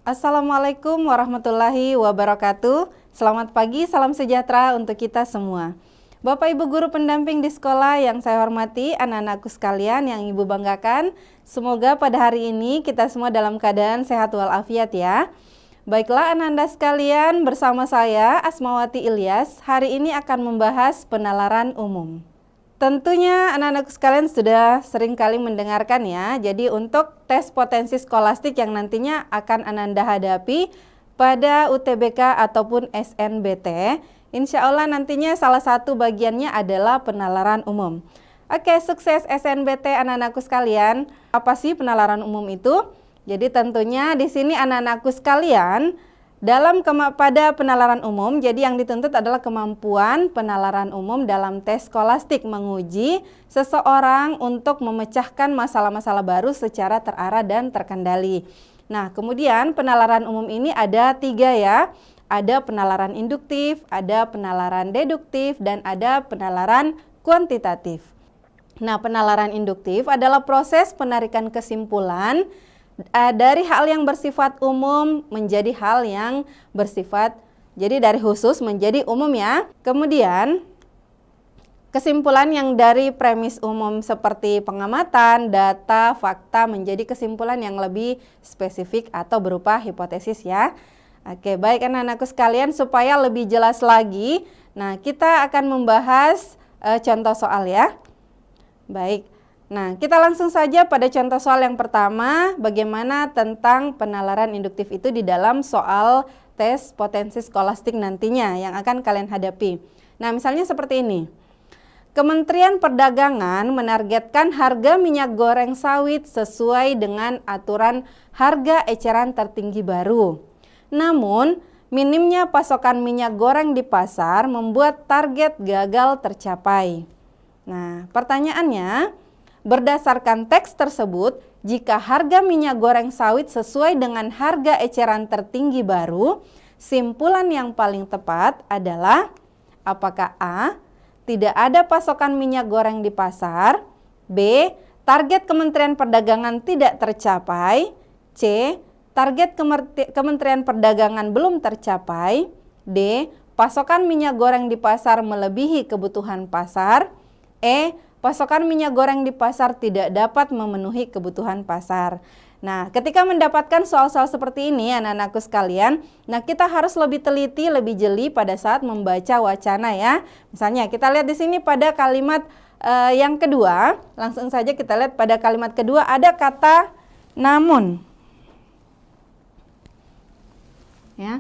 Assalamualaikum warahmatullahi wabarakatuh. Selamat pagi, salam sejahtera untuk kita semua. Bapak Ibu guru pendamping di sekolah yang saya hormati, anak-anakku sekalian yang Ibu banggakan, semoga pada hari ini kita semua dalam keadaan sehat walafiat ya. Baiklah anak-anak sekalian, bersama saya Asmawati Ilyas, hari ini akan membahas penalaran umum. Tentunya anak-anakku sekalian sudah sering kali mendengarkan ya. Jadi untuk tes potensi skolastik yang nantinya akan Ananda hadapi pada UTBK ataupun SNBT, insya Allah nantinya salah satu bagiannya adalah penalaran umum. Oke, sukses SNBT anak-anakku sekalian. Apa sih penalaran umum itu? Jadi tentunya di sini anak-anakku sekalian pada penalaran umum, jadi yang dituntut adalah kemampuan penalaran umum dalam tes skolastik, menguji seseorang untuk memecahkan masalah-masalah baru secara terarah dan terkendali. Nah, kemudian penalaran umum ini ada 3 ya. Ada penalaran induktif, ada penalaran deduktif, dan ada penalaran kuantitatif. Nah, penalaran induktif adalah proses penarikan kesimpulan dari hal yang bersifat umum menjadi hal yang bersifat, jadi dari khusus menjadi umum ya. Kemudian kesimpulan yang dari premis umum seperti pengamatan, data, fakta menjadi kesimpulan yang lebih spesifik atau berupa hipotesis ya. Oke, baik anak-anakku sekalian, supaya lebih jelas lagi, nah kita akan membahas contoh soal ya. Baik. Nah, kita langsung saja pada contoh soal yang pertama, bagaimana tentang penalaran induktif itu di dalam soal tes potensi skolastik nantinya yang akan kalian hadapi. Nah, misalnya seperti ini. Kementerian Perdagangan menargetkan harga minyak goreng sawit sesuai dengan aturan harga eceran tertinggi baru. Namun, minimnya pasokan minyak goreng di pasar membuat target gagal tercapai. Nah, pertanyaannya, berdasarkan teks tersebut, jika harga minyak goreng sawit sesuai dengan harga eceran tertinggi baru, simpulan yang paling tepat adalah apakah A. Tidak ada pasokan minyak goreng di pasar, B. Target Kementerian Perdagangan tidak tercapai, C. Target Kementerian Perdagangan belum tercapai, D. Pasokan minyak goreng di pasar melebihi kebutuhan pasar, E. Pasokan minyak goreng di pasar tidak dapat memenuhi kebutuhan pasar. Nah, ketika mendapatkan soal-soal seperti ini anak-anakku sekalian, nah kita harus lebih teliti, lebih jeli pada saat membaca wacana ya. Misalnya kita lihat di sini pada kalimat yang kedua, langsung saja kita lihat pada kalimat kedua ada kata namun. Ya.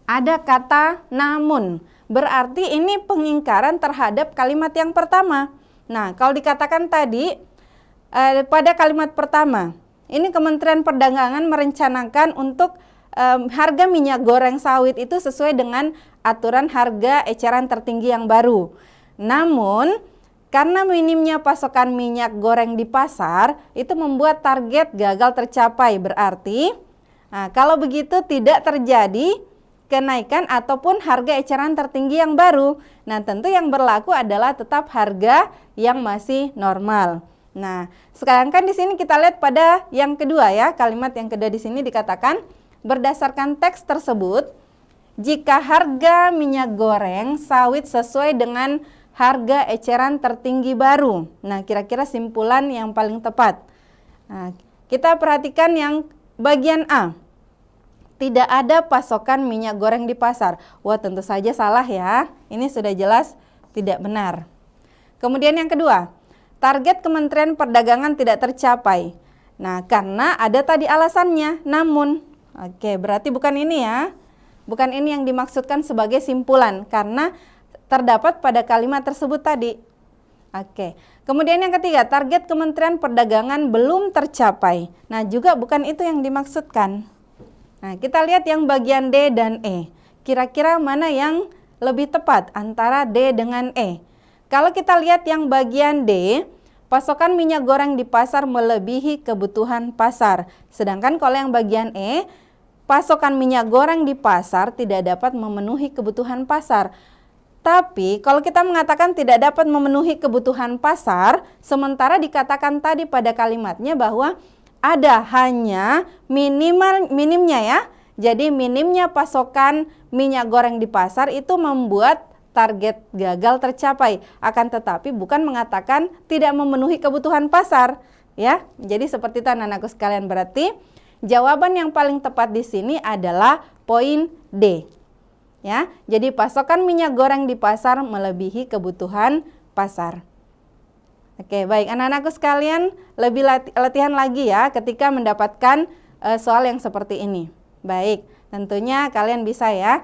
Ada kata namun. Berarti ini pengingkaran terhadap kalimat yang pertama. Nah, kalau dikatakan tadi pada kalimat pertama, ini Kementerian Perdagangan merencanakan untuk harga minyak goreng sawit itu sesuai dengan aturan harga eceran tertinggi yang baru. Namun, karena minimnya pasokan minyak goreng di pasar, itu membuat target gagal tercapai. Berarti, kalau begitu tidak terjadi kenaikan ataupun harga eceran tertinggi yang baru. Nah, tentu yang berlaku adalah tetap harga yang masih normal. Nah, sekarang kan di sini kita lihat pada yang kedua ya, kalimat yang kedua di sini dikatakan berdasarkan teks tersebut, jika harga minyak goreng sawit sesuai dengan harga eceran tertinggi baru. Nah, kira-kira simpulan yang paling tepat. Nah, kita perhatikan yang bagian A. Tidak ada pasokan minyak goreng di pasar. Wah, tentu saja salah ya. Ini sudah jelas tidak benar. Kemudian yang kedua, target Kementerian Perdagangan tidak tercapai. Nah, karena ada tadi alasannya, namun. Oke, berarti bukan ini ya. Bukan ini yang dimaksudkan sebagai simpulan, karena terdapat pada kalimat tersebut tadi. Oke, kemudian yang ketiga, target Kementerian Perdagangan belum tercapai. Nah, juga bukan itu yang dimaksudkan. Nah, kita lihat yang bagian D dan E. Kira-kira mana yang lebih tepat antara D dengan E? Kalau kita lihat yang bagian D, pasokan minyak goreng di pasar melebihi kebutuhan pasar. Sedangkan kalau yang bagian E, pasokan minyak goreng di pasar tidak dapat memenuhi kebutuhan pasar. Tapi kalau kita mengatakan tidak dapat memenuhi kebutuhan pasar, sementara dikatakan tadi pada kalimatnya bahwa ada, hanya minimnya ya. Jadi minimnya pasokan minyak goreng di pasar itu membuat target gagal tercapai. Akan tetapi bukan mengatakan tidak memenuhi kebutuhan pasar, ya. Jadi seperti itu anak-anakku sekalian, berarti jawaban yang paling tepat di sini adalah poin D. Ya, jadi pasokan minyak goreng di pasar melebihi kebutuhan pasar. Oke, baik anak-anakku sekalian, lebih latihan lagi ya ketika mendapatkan soal yang seperti ini. Baik, tentunya kalian bisa ya.